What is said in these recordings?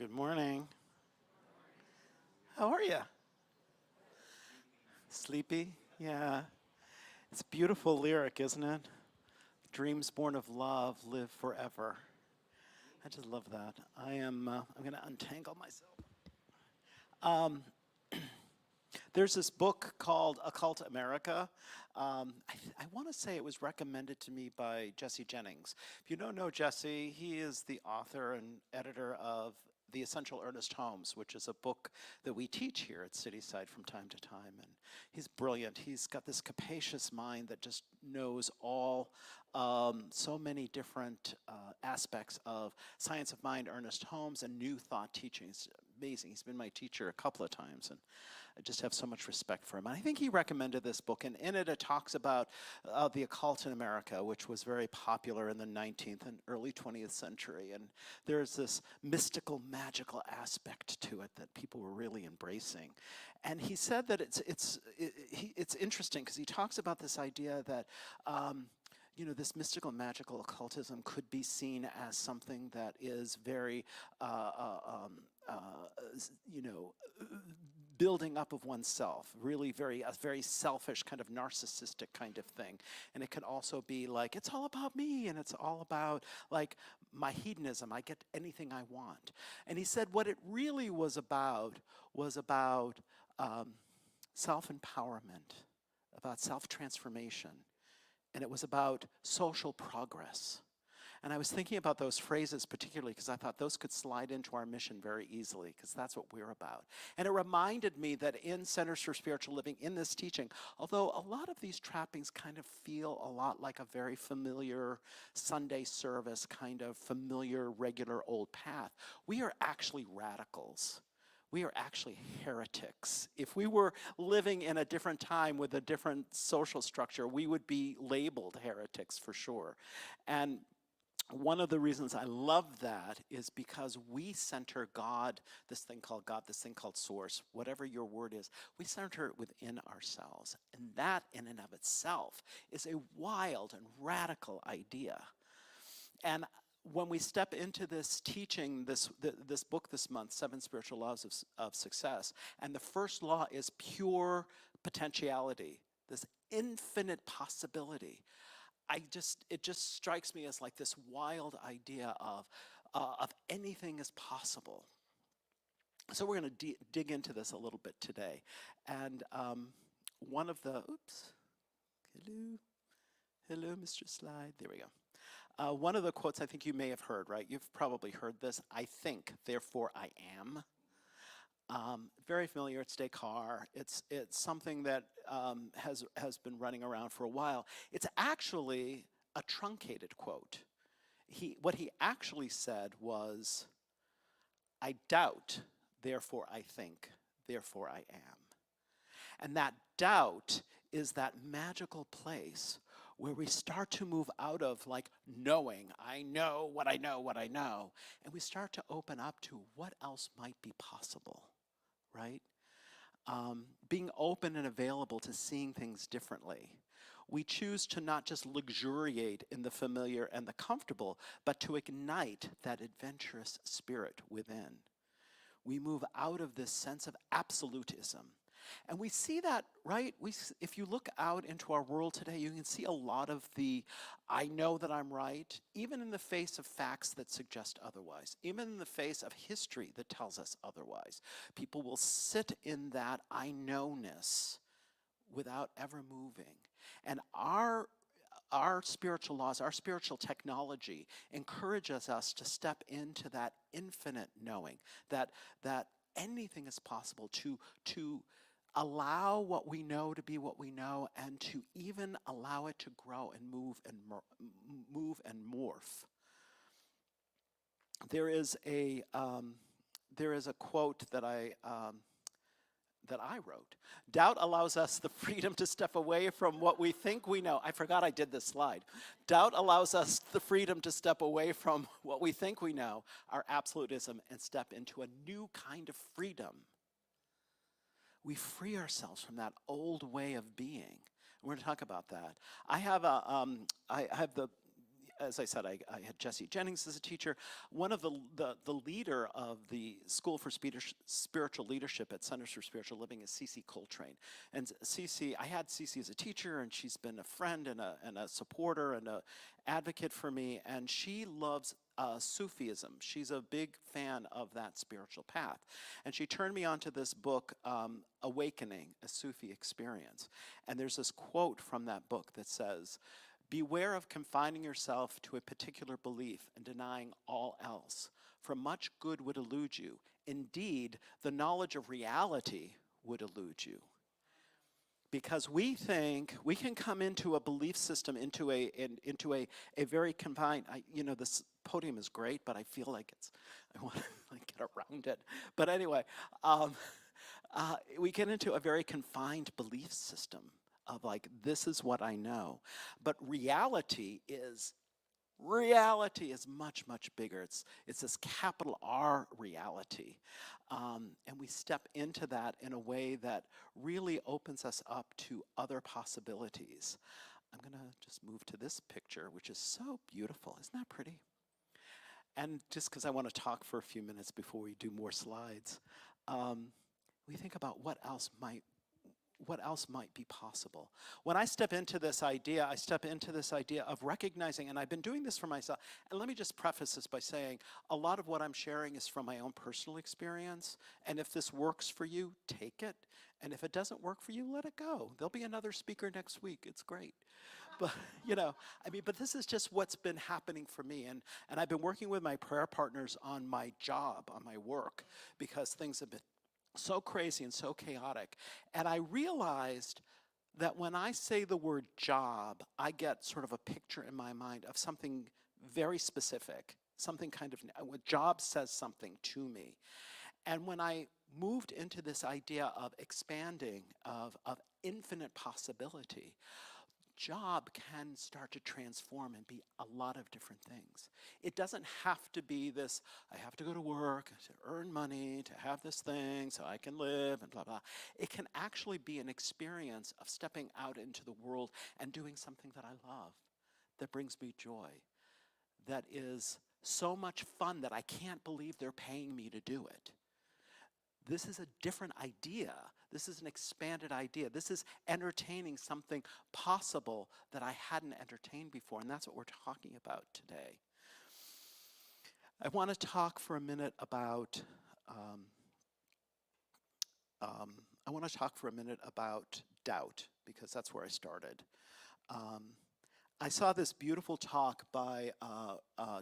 Good morning. How are you? Sleepy? Yeah. It's a beautiful lyric, isn't it? Dreams born of love live forever. I just love that. I'm going to untangle myself. There's this book called Occult America. I want to say it was recommended to me by Jesse Jennings. If you don't know Jesse, he is the author and editor of The Essential Ernest Holmes, which is a book that we teach here at Cityside from time to time. And he's brilliant. He's got this capacious mind that just knows all so many different aspects of science of mind, Ernest Holmes, and new thought teaching. It's amazing. He's been my teacher a couple of times, and I just have so much respect for him. And I think he recommended this book, and in it talks about the occult in America, which was very popular in the 19th and early 20th century. And there's this mystical, magical aspect to it that people were really embracing. And he said that it's interesting because he talks about this idea that this mystical, magical occultism could be seen as something that is very, building up of oneself, really a very selfish kind of narcissistic kind of thing. And it can also be like, it's all about me, and it's all about like my hedonism. I get anything I want. And he said what it really was about self-empowerment, about self-transformation. And it was about social progress. And I was thinking about those phrases particularly because I thought those could slide into our mission very easily, because that's what we're about. And it reminded me that in Centers for Spiritual Living, in this teaching, although a lot of these trappings kind of feel a lot like a very familiar Sunday service, kind of familiar, regular old path, we are actually radicals. We are actually heretics. If we were living in a different time with a different social structure, we would be labeled heretics for sure. And one of the reasons I love that is because we center God, this thing called God, this thing called source, whatever your word is, we center it within ourselves. And that in and of itself is a wild and radical idea. And when we step into this teaching, this book this month, 7 Spiritual Laws of Success, and the first law is pure potentiality, this infinite possibility. It just strikes me as like this wild idea of anything is possible. So we're going to dig into this a little bit today. And one of the, hello, Mr. Slide, there we go. One of the quotes I think you may have heard, right? You've probably heard this. I think, therefore I am. Very familiar. It's Descartes. It's something that has been running around for a while. It's actually a truncated quote. What he actually said was, I doubt, therefore I think, therefore I am. And that doubt is that magical place where we start to move out of like knowing, I know what I know, what I know, and we start to open up to what else might be possible, right? Being open and available to seeing things differently. We choose to not just luxuriate in the familiar and the comfortable, but to ignite that adventurous spirit within. We move out of this sense of absolutism. And we see that, right? If you look out into our world today, you can see a lot of the, I know that I'm right, even in the face of facts that suggest otherwise, even in the face of history that tells us otherwise. People will sit in that I know-ness without ever moving. And our spiritual laws, our spiritual technology encourages us to step into that infinite knowing, that anything is possible, to allow what we know to be what we know, and to even allow it to grow and move and morph. There is a quote that I wrote. Doubt allows us the freedom to step away from what we think we know. I forgot I did this slide. Doubt allows us the freedom to step away from what we think we know, our absolutism, and step into a new kind of freedom. We free ourselves from that old way of being. We're going to talk about that. I have as I said, I had Jesse Jennings as a teacher. One of the leader of the School for Spiritual Leadership at Centers for Spiritual Living is Cece Coltrane. And Cece, I had Cece as a teacher, and she's been a friend and a supporter and an advocate for me. And she loves Sufism. She's a big fan of that spiritual path. And she turned me onto this book, Awakening, a Sufi Experience. And there's this quote from that book that says, "Beware of confining yourself to a particular belief and denying all else, for much good would elude you. Indeed, the knowledge of reality would elude you." Because we think we can come into a belief system, into a very confined. This podium is great, but I feel like I want to get around it. But anyway, we get into a very confined belief system of this is what I know. But reality is much, much bigger. It's this capital R reality. And we step into that in a way that really opens us up to other possibilities. I'm going to just move to this picture, which is so beautiful. Isn't that pretty? And just because I want to talk for a few minutes before we do more slides, we think about what else might be possible. When I step into this idea, of recognizing, and I've been doing this for myself, and let me just preface this by saying, a lot of what I'm sharing is from my own personal experience, and if this works for you, take it, and if it doesn't work for you, let it go. There'll be another speaker next week, it's great. But, but this is just what's been happening for me, and I've been working with my prayer partners on my job, on my work, because things have been so crazy and so chaotic. And I realized that when I say the word job, I get sort of a picture in my mind of something very specific, something job says something to me. And when I moved into this idea of expanding, of infinite possibility, job can start to transform and be a lot of different things. It doesn't have to be this, I have to go to work to earn money, to have this thing so I can live and blah, blah. It can actually be an experience of stepping out into the world and doing something that I love, that brings me joy, that is so much fun that I can't believe they're paying me to do it. This is a different idea. This is an expanded idea. This is entertaining something possible that I hadn't entertained before, and that's what we're talking about today. I want to talk for a minute about doubt, because that's where I started. I saw this beautiful talk by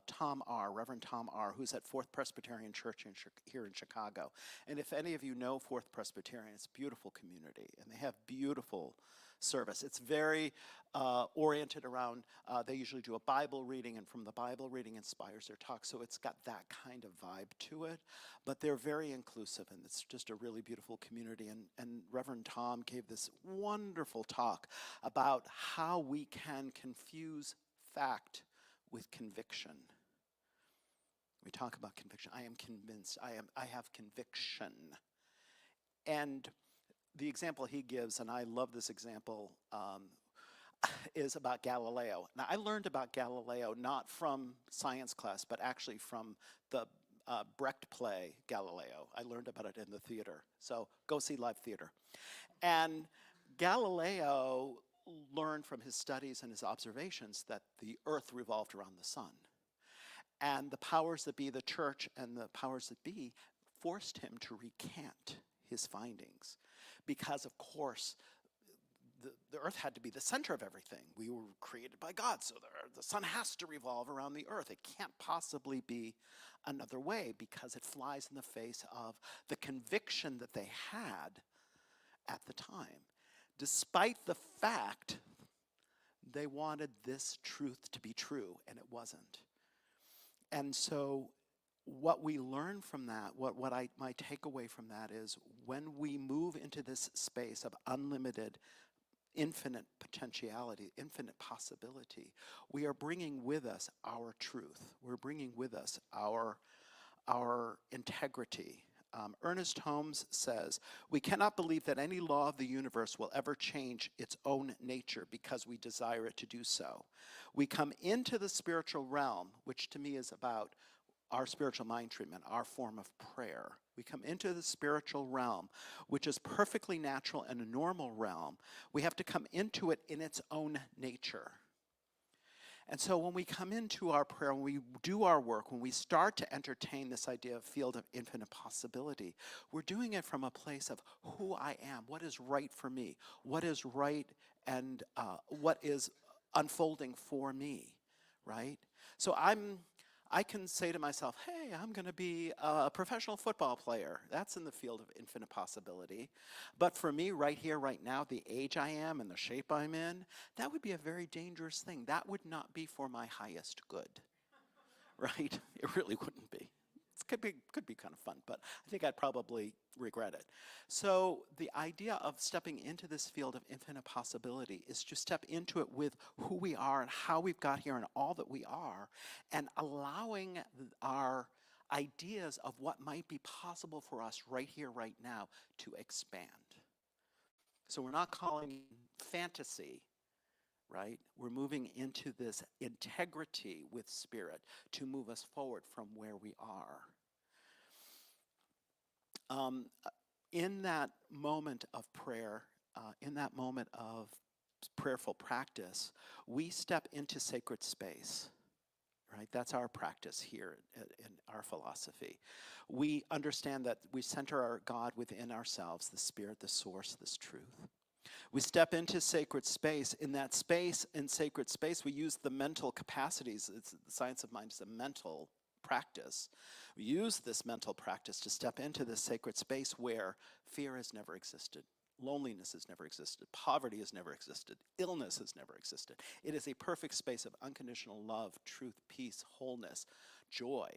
Tom R., Reverend Tom R., who's at Fourth Presbyterian Church here in Chicago. And if any of you know Fourth Presbyterian, it's a beautiful community, and they have beautiful service. It's very oriented around, they usually do a Bible reading, and from the Bible reading inspires their talk, so it's got that kind of vibe to it. But they're very inclusive, and it's just a really beautiful community. And Reverend Tom gave this wonderful talk about how we can confuse fact with conviction. We talk about conviction. I am convinced. I have conviction. And the example he gives, and I love this example, is about Galileo. Now, I learned about Galileo not from science class, but actually from the Brecht play, Galileo. I learned about it in the theater. So go see live theater. And Galileo learned from his studies and his observations that the earth revolved around the sun. And the powers that be, the church and the powers that be, forced him to recant his findings. Because, of course, the earth had to be the center of everything. We were created by God, so the sun has to revolve around the earth. It can't possibly be another way, because it flies in the face of the conviction that they had at the time. Despite the fact they wanted this truth to be true, and it wasn't. And so what we learn from that, my takeaway from that is, when we move into this space of unlimited, infinite potentiality, infinite possibility, we are bringing with us our truth. We're bringing with us our integrity, Ernest Holmes says, "We cannot believe that any law of the universe will ever change its own nature because we desire it to do so. We come into the spiritual realm," which to me is about our spiritual mind treatment, our form of prayer. We come into the spiritual realm, which is perfectly natural and a normal realm. We have to come into it in its own nature. And so when we come into our prayer, when we do our work, when we start to entertain this idea of field of infinite possibility, we're doing it from a place of who I am, what is right for me, what is right and what is unfolding for me, right? So I can say to myself, hey, I'm going to be a professional football player. That's in the field of infinite possibility. But for me, right here, right now, the age I am and the shape I'm in, that would be a very dangerous thing. That would not be for my highest good, right? It really wouldn't be. It could be kind of fun, but I think I'd probably regret it. So the idea of stepping into this field of infinite possibility is to step into it with who we are and how we've got here and all that we are, and allowing our ideas of what might be possible for us right here, right now, to expand. So we're not calling fantasy, right? We're moving into this integrity with spirit to move us forward from where we are. In that moment of prayer, in that moment of prayerful practice, we step into sacred space, right? That's our practice here in our philosophy. We understand that we center our God within ourselves, the spirit, the source, this truth. We step into sacred space. In that space, in sacred space, we use the mental capacities. The science of mind is a mental practice. We use this mental practice to step into this sacred space where fear has never existed, loneliness has never existed, poverty has never existed, illness has never existed. It is a perfect space of unconditional love, truth, peace, wholeness, joy.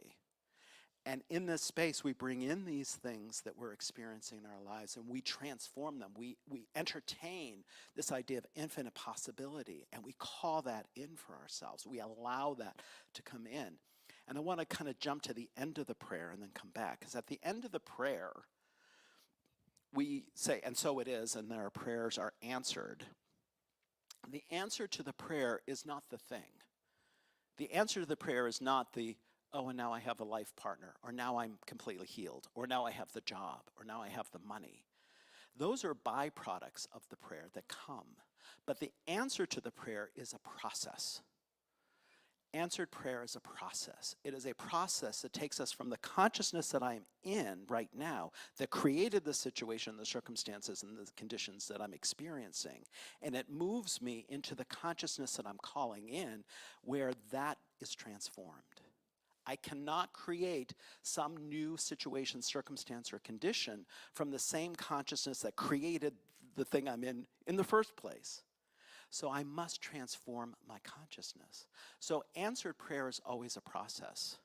And in this space, we bring in these things that we're experiencing in our lives and we transform them. We entertain this idea of infinite possibility and we call that in for ourselves. We allow that to come in. And I want to kind of jump to the end of the prayer and then come back. Because at the end of the prayer, we say, and so it is, and our prayers are answered. The answer to the prayer is not the thing. The answer to the prayer is not the, oh, and now I have a life partner, or now I'm completely healed, or now I have the job, or now I have the money. Those are byproducts of the prayer that come. But the answer to the prayer is a process. Answered prayer is a process. It is a process that takes us from the consciousness that I am in right now that created the situation, the circumstances, and the conditions that I'm experiencing. And it moves me into the consciousness that I'm calling in where that is transformed. I cannot create some new situation, circumstance, or condition from the same consciousness that created the thing I'm in the first place. So I must transform my consciousness. So answered prayer is always a process.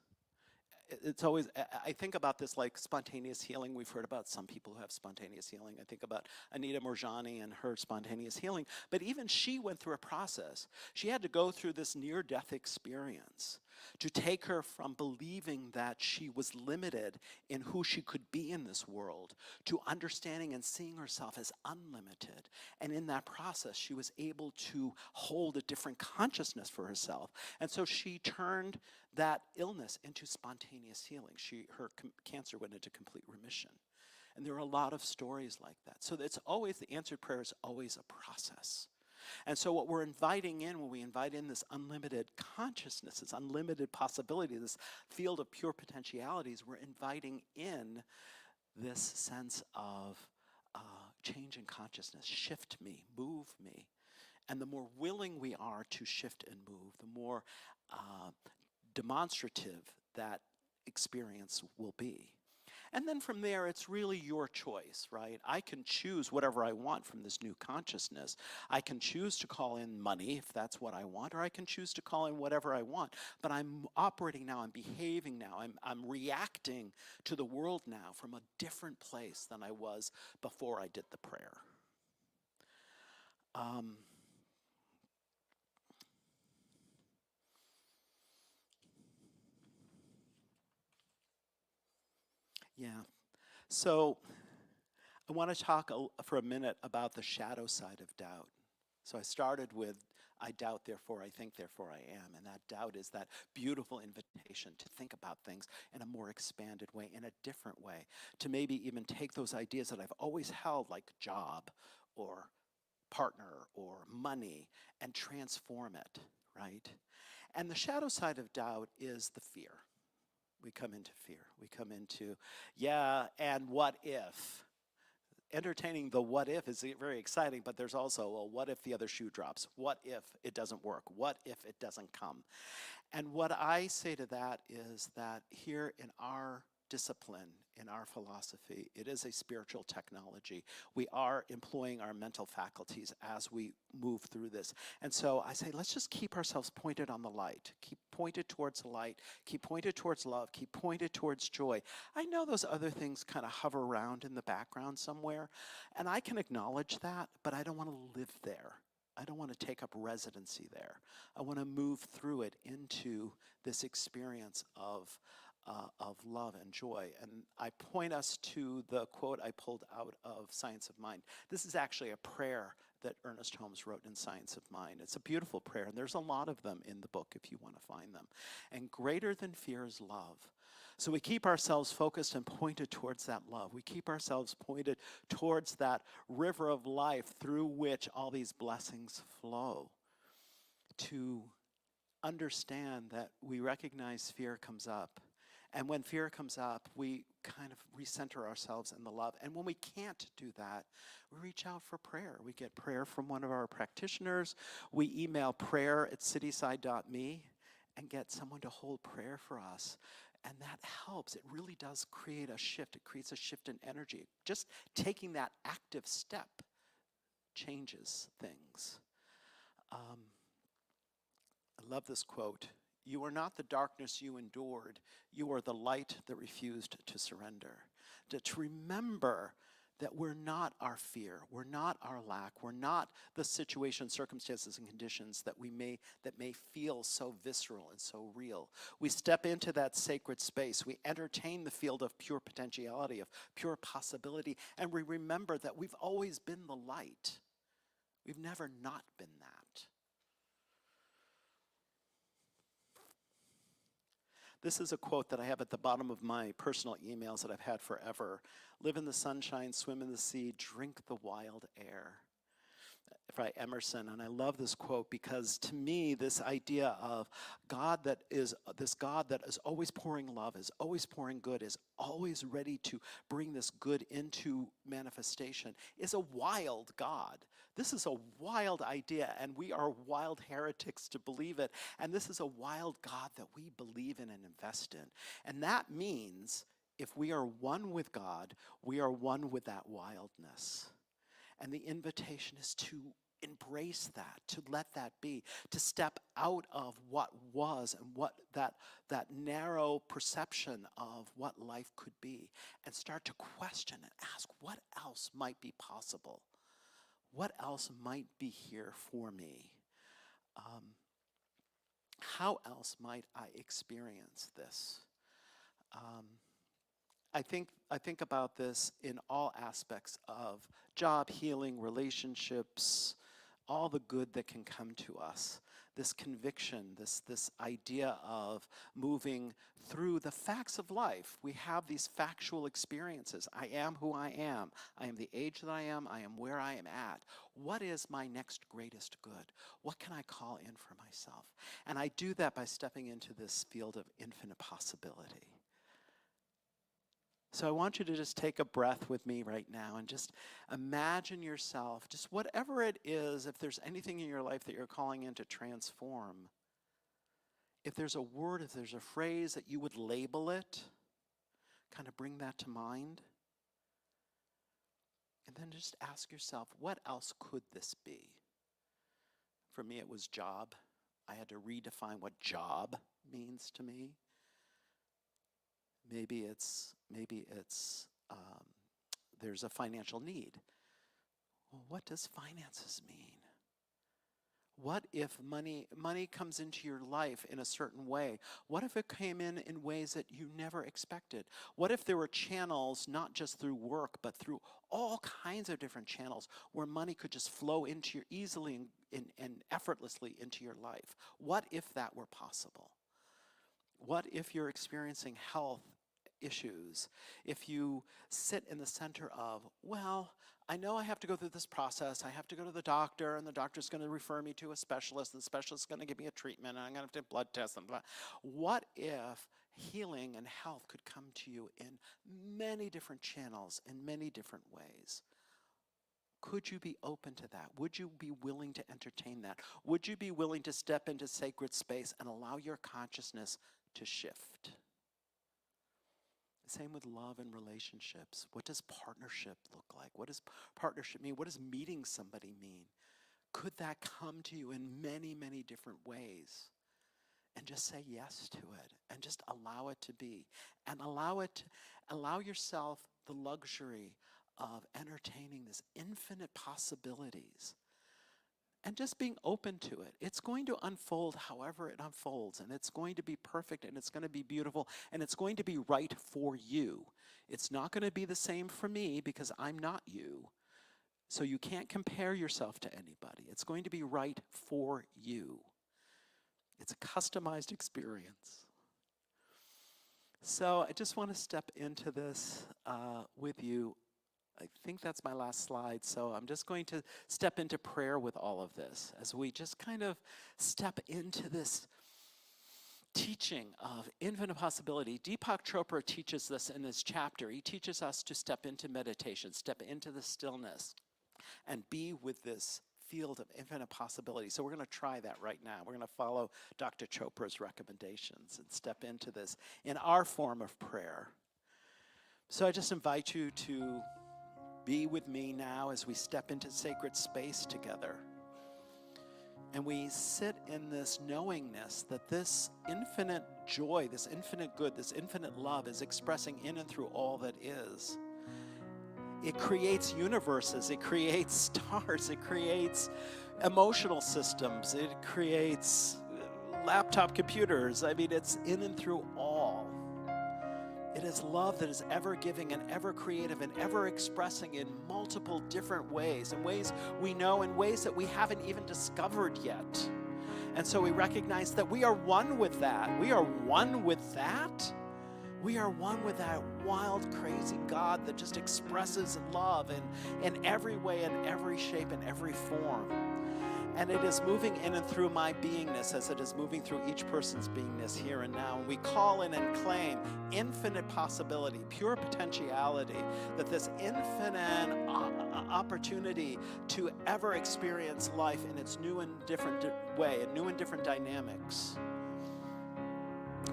It's always, I think about this like spontaneous healing. We've heard about some people who have spontaneous healing. I think about Anita Moorjani and her spontaneous healing. But even she went through a process. She had to go through this near-death experience to take her from believing that she was limited in who she could be in this world to understanding and seeing herself as unlimited. And in that process, she was able to hold a different consciousness for herself. And so she turned that illness into spontaneous healing. Her cancer went into complete remission. And there are a lot of stories like that. So it's always, the answered prayer is always a process. And so what we're inviting in when we invite in this unlimited consciousness, this unlimited possibility, this field of pure potentialities, we're inviting in this sense of change in consciousness, shift me, move me. And the more willing we are to shift and move, the more demonstrative that experience will be. And then from there, it's really your choice, right? I can choose whatever I want from this new consciousness. I can choose to call in money if that's what I want, or I can choose to call in whatever I want. But I'm operating now, I'm behaving now, I'm reacting to the world now from a different place than I was before I did the prayer. Yeah. So I want to talk for a minute about the shadow side of doubt. So I started with, I doubt, therefore I think, therefore I am. And that doubt is that beautiful invitation to think about things in a more expanded way, in a different way, to maybe even take those ideas that I've always held, like job or partner or money, and transform it, right? And the shadow side of doubt is the fear. We come into fear. We come into, yeah, and what if? Entertaining the what if is very exciting, but there's also, well, what if the other shoe drops? What if it doesn't work? What if it doesn't come? And what I say to that is that here in our discipline, in our philosophy, it is a spiritual technology. We are employing our mental faculties as we move through this. And so I say, let's just keep ourselves pointed on the light. Keep pointed towards the light. Keep pointed towards love. Keep pointed towards joy. I know those other things kind of hover around in the background somewhere, and I can acknowledge that, but I don't want to live there. I don't want to take up residency there. I want to move through it into this experience of love and joy. And I point us to the quote I pulled out of Science of Mind. This is actually a prayer that Ernest Holmes wrote in Science of Mind. It's a beautiful prayer, and there's a lot of them in the book if you want to find them. And greater than fear is love. So we keep ourselves focused and pointed towards that love. We keep ourselves pointed towards that river of life through which all these blessings flow, to understand that we recognize fear comes up. And when fear comes up, we kind of recenter ourselves in the love. And when we can't do that, we reach out for prayer. We get prayer from one of our practitioners. We email prayer@cityside.me and get someone to hold prayer for us. And that helps. It really does create a shift. It creates a shift in energy. Just taking that active step changes things. I love this quote. You are not the darkness you endured. You are the light that refused to surrender. To remember that we're not our fear, we're not our lack, we're not the situation, circumstances, and conditions that may feel so visceral and so real. We step into that sacred space. We entertain the field of pure potentiality, of pure possibility, and we remember that we've always been the light. We've never not been that. This is a quote that I have at the bottom of my personal emails that I've had forever. Live in the sunshine, swim in the sea, drink the wild air. By Emerson. And I love this quote because to me, this idea of God that is always pouring love, is always pouring good, is always ready to bring this good into manifestation, is a wild God. This is a wild idea, and we are wild heretics to believe it. And this is a wild God that we believe in and invest in. And that means if we are one with God, we are one with that wildness. And the invitation is to embrace that, to let that be, to step out of what was and what that narrow perception of what life could be, and start to question and ask, what else might be possible? What else might be here for me? How else might I experience this? I think about this in all aspects of job, healing, relationships, all the good that can come to us. This conviction, this idea of moving through the facts of life. We have these factual experiences. I am who I am. I am the age that I am where I am at. What is my next greatest good? What can I call in for myself? And I do that by stepping into this field of infinite possibility. So I want you to just take a breath with me right now and just imagine yourself, just whatever it is, if there's anything in your life that you're calling in to transform, if there's a word, if there's a phrase that you would label it, kind of bring that to mind. And then just ask yourself, what else could this be? For me, it was job. I had to redefine what job means to me. Maybe it's there's a financial need. Well, what does finances mean? What if money comes into your life in a certain way? What if it came in ways that you never expected? What if there were channels, not just through work, but through all kinds of different channels where money could just flow into your easily and effortlessly into your life? What if that were possible? What if you're experiencing health issues? If you sit in the center of, well, I know I have to go through this process. I have to go to the doctor, and the doctor's going to refer me to a specialist, and the specialist's going to give me a treatment, and I'm going to have to have blood tests and blah. What if healing and health could come to you in many different channels, in many different ways? Could you be open to that? Would you be willing to entertain that? Would you be willing to step into sacred space and allow your consciousness to shift? Same with love and relationships. What does partnership look like? What does partnership mean? What does meeting somebody mean? Could that come to you in many, many different ways? And just say yes to it and just allow it to be. And allow yourself the luxury of entertaining this infinite possibilities and just being open to it. It's going to unfold however it unfolds, and it's going to be perfect, and it's going to be beautiful, and it's going to be right for you. It's not going to be the same for me because I'm not you. So you can't compare yourself to anybody. It's going to be right for you. It's a customized experience. So I just want to step into this with you. I think that's my last slide, so I'm just going to step into prayer with all of this as we just kind of step into this teaching of infinite possibility. Deepak Chopra teaches this in this chapter. He teaches us to step into meditation, step into the stillness, and be with this field of infinite possibility. So we're going to try that right now. We're going to follow Dr. Chopra's recommendations and step into this in our form of prayer. So I just invite you to be with me now as we step into sacred space together. And we sit in this knowingness that this infinite joy, this infinite good, this infinite love is expressing in and through all that is. It creates universes, it creates stars, it creates emotional systems, it creates laptop computers. I mean, it's in and through all. It is love that is ever giving and ever creative and ever expressing in multiple different ways, in ways we know, in ways that we haven't even discovered yet. And so we recognize that we are one with that. We are one with that. We are one with that wild, crazy God that just expresses love in every way, in every shape, in every form. And it is moving in and through my beingness as it is moving through each person's beingness here and now. And we call in and claim infinite possibility, pure potentiality, that this infinite opportunity to ever experience life in its new and different way, and new and different dynamics.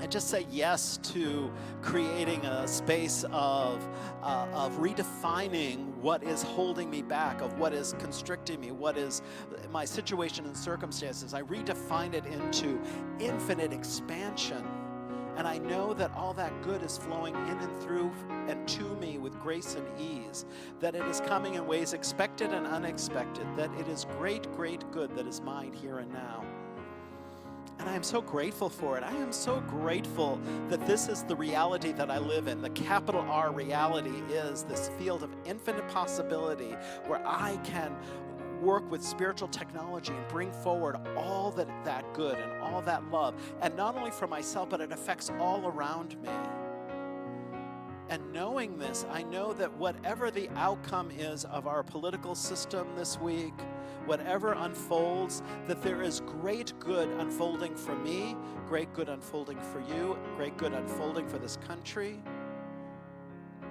And just say yes to creating a space of redefining what is holding me back, of what is constricting me, what is my situation and circumstances. I redefine it into infinite expansion. And I know that all that good is flowing in and through and to me with grace and ease, that it is coming in ways expected and unexpected, that it is great, great good that is mine here and now. And I am so grateful for it. I am so grateful that this is the reality that I live in. The capital R reality is this field of infinite possibility where I can work with spiritual technology and bring forward all that good and all that love. And not only for myself, but it affects all around me. And knowing this, I know that whatever the outcome is of our political system this week, whatever unfolds, that there is great good unfolding for me, great good unfolding for you, great good unfolding for this country.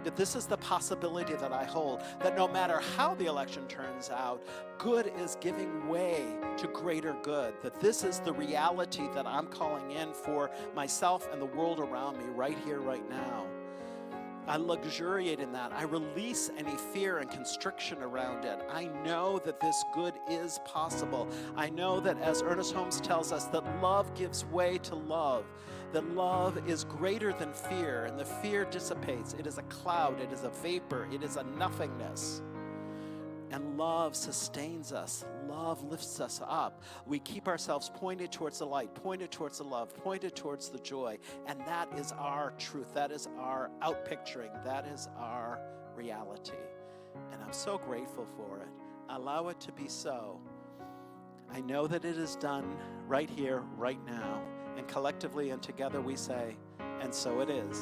That this is the possibility that I hold, that no matter how the election turns out, good is giving way to greater good, that this is the reality that I'm calling in for myself and the world around me right here, right now. I luxuriate in that. I release any fear and constriction around it. I know that this good is possible. I know that, as Ernest Holmes tells us, that love gives way to love, that love is greater than fear, and the fear dissipates. It is a cloud, it is a vapor, it is a nothingness. And love sustains us. Love lifts us up. We keep ourselves pointed towards the light, pointed towards the love, pointed towards the joy. And that is our truth. That is our outpicturing. That is our reality. And I'm so grateful for it. Allow it to be so. I know that it is done right here, right now. And collectively and together we say, and so it is.